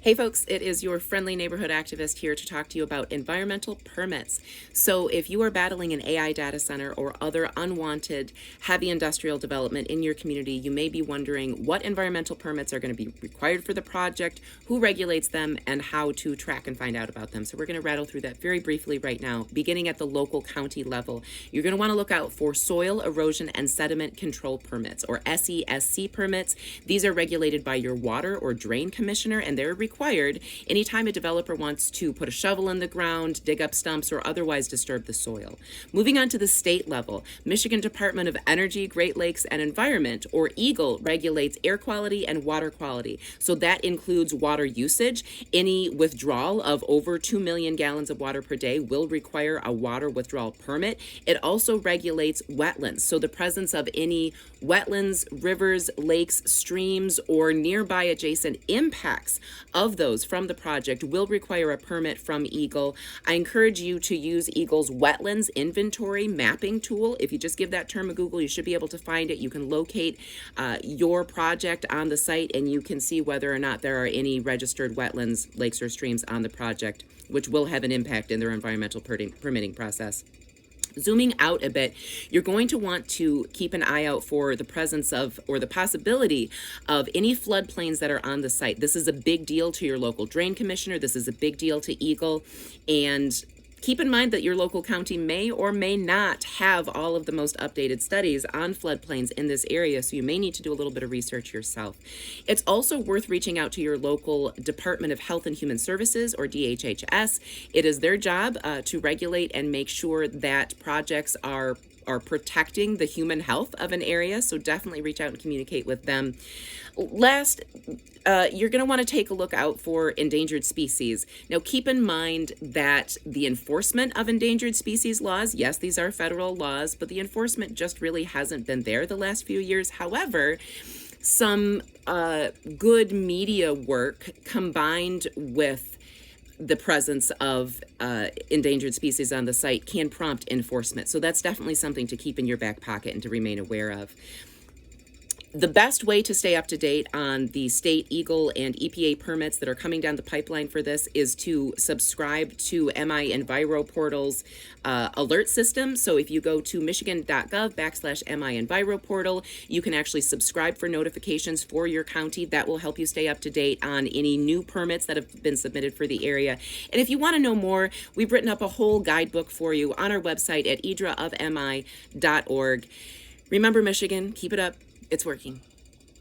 Hey folks, it is your friendly neighborhood activist here to talk to you about environmental permits. So if you are battling an AI data center or other unwanted heavy industrial development in your community, you may be wondering what environmental permits are going to be required for the project, who regulates them, and how to track and find out about them. So we're going to rattle through that very briefly right now, beginning at the local county level. You're going to want to look out for soil erosion and sediment control permits, or SESC permits. These are regulated by your water or drain commissioner, and they're required anytime a developer wants to put a shovel in the ground, dig up stumps, or otherwise disturb the soil. Moving on to the state level, Michigan Department of Energy, Great Lakes and Environment, or EGLE, regulates air quality and water quality. So that includes water usage. Any withdrawal of over 2 million gallons of water per day will require a water withdrawal permit. It also regulates wetlands. So the presence of any wetlands, rivers, lakes, streams, or nearby adjacent impacts of those from the project will require a permit from EGLE. I encourage you to use EGLE's wetlands inventory mapping tool. If you just give that term a Google, you should be able to find it. You can locate your project on the site, and you can see whether or not there are any registered wetlands, lakes, or streams on the project, which will have an impact in their environmental permitting process. Zooming out a bit, you're going to want to keep an eye out for the presence of, or the possibility of, any floodplains that are on the site. This is a big deal to your local drain commissioner. This is a big deal to EGLE. And keep in mind that your local county may or may not have all of the most updated studies on floodplains in this area, so you may need to do a little bit of research yourself. It's also worth reaching out to your local Department of Health and Human Services, or DHHS. It is their job to regulate and make sure that projects are protecting the human health of an area, so definitely reach out and communicate with them. Last, you're going to want to take a look out for endangered species. Now, keep in mind that the enforcement of endangered species laws, yes, these are federal laws, but the enforcement just really hasn't been there the last few years. However, some good media work combined with the presence of endangered species on the site can prompt enforcement. So that's definitely something to keep in your back pocket and to remain aware of. The best way to stay up to date on the state EGLE and EPA permits that are coming down the pipeline for this is to subscribe to MI Enviro Portal's alert system. So if you go to michigan.gov/MI Enviro Portal, you can actually subscribe for notifications for your county. That will help you stay up to date on any new permits that have been submitted for the area. And if you want to know more, we've written up a whole guidebook for you on our website at idraofmi.org. Remember, Michigan, keep it up. It's working.